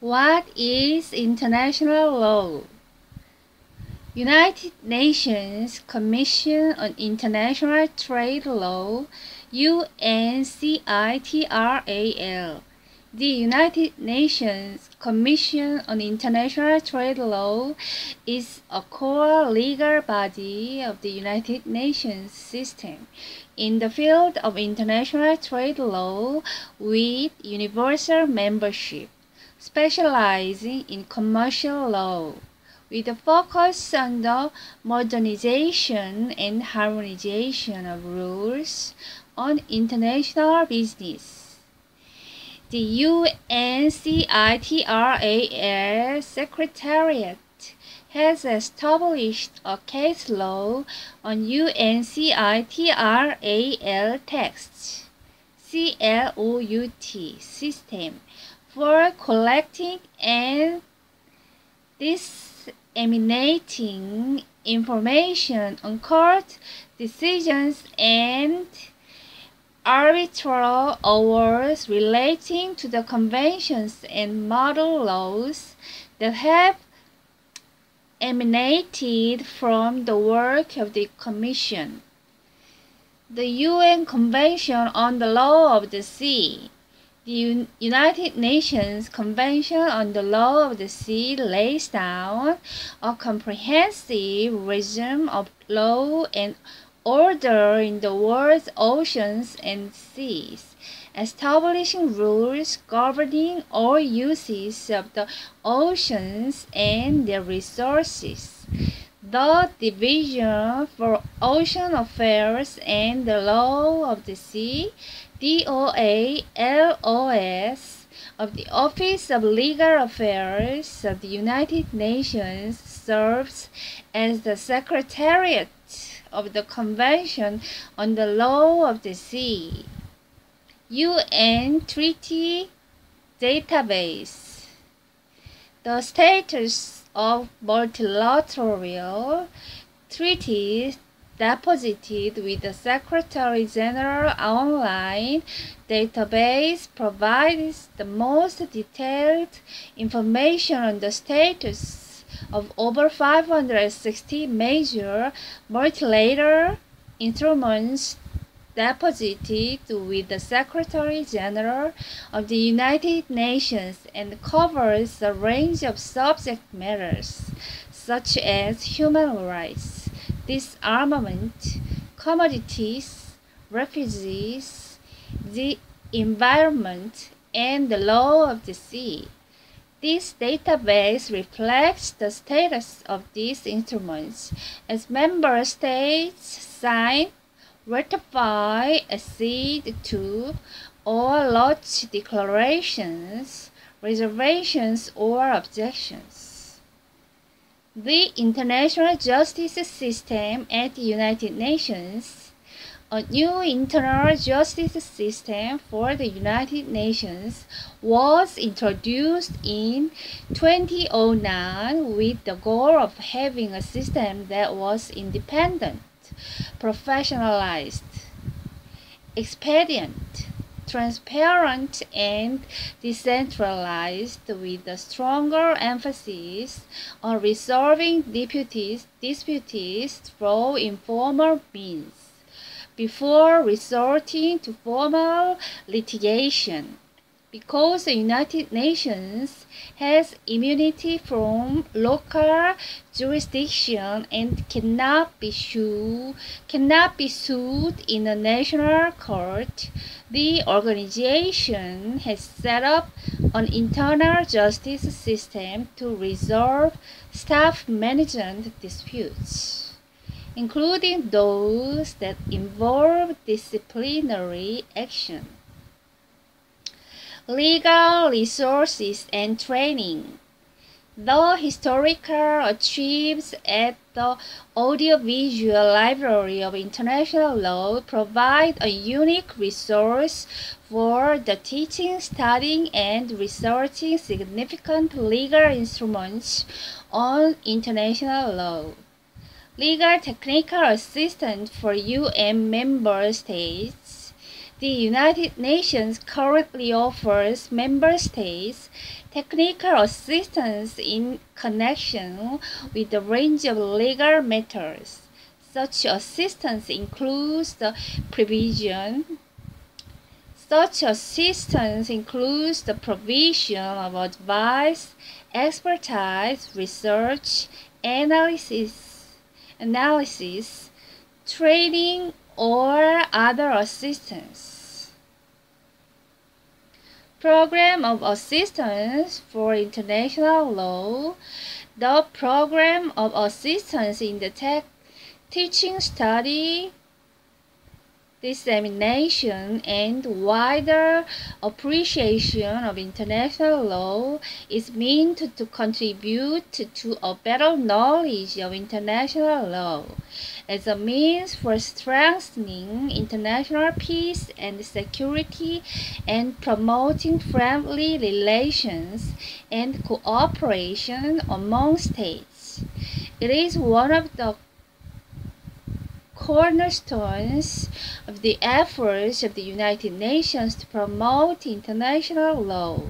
What is international law? United Nations Commission on International Trade Law, UNCITRAL. The United Nations Commission on International Trade Law is a core legal body of the United Nations system in the field of international trade law with universal membership, specializing in commercial law, with a focus on the modernization and harmonization of rules on international business. The UNCITRAL Secretariat has established a case law on UNCITRAL texts CLOUT system for collecting and disseminating information on court decisions and arbitral awards relating to the conventions and model laws that have emanated from the work of the Commission. The UN Convention on the Law of the Sea. The United Nations Convention on the Law of the Sea lays down a comprehensive regime of law and order in the world's oceans and seas, establishing rules governing all uses of the oceans and their resources. The Division for Ocean Affairs and the Law of the Sea, DOALOS, of the Office of Legal Affairs of the United Nations serves as the Secretariat of the Convention on the Law of the Sea. UN Treaty Database. The status of multilateral treaties deposited with the Secretary General online database provides the most detailed information on the status of over 560 major multilateral instruments deposited with the Secretary General of the United Nations and covers a range of subject matters such as human rights, disarmament, commodities, refugees, the environment, and the law of the sea. This database reflects the status of these instruments as member states sign, ratify, accede to, or lodge declarations, reservations, or objections. The international justice system at the United Nations. A new internal justice system for the United Nations was introduced in 2009 with the goal of having a system that was independent, professionalized, expedient, transparent, and decentralized, with a stronger emphasis on resolving disputes through informal means before resorting to formal litigation. Because the United Nations has immunity from local jurisdiction and cannot be sued in a national court, the organization has set up an internal justice system to resolve staff management disputes, including those that involve disciplinary action. Legal resources and training. The historical archives at the Audiovisual Library of International Law provide a unique resource for the teaching, studying, and researching significant legal instruments on international law. Legal technical assistance for UN member states. The United Nations currently offers member states technical assistance in connection with a range of legal matters. Such assistance includes the provision of advice, expertise, research, analysis, training, or other assistance. Program of Assistance for International Law. The program of assistance in the teaching, study, dissemination, and wider appreciation of international law is meant to contribute to a better knowledge of international law as a means for strengthening international peace and security and promoting friendly relations and cooperation among states. It is one of the cornerstones of the efforts of the United Nations to promote international law.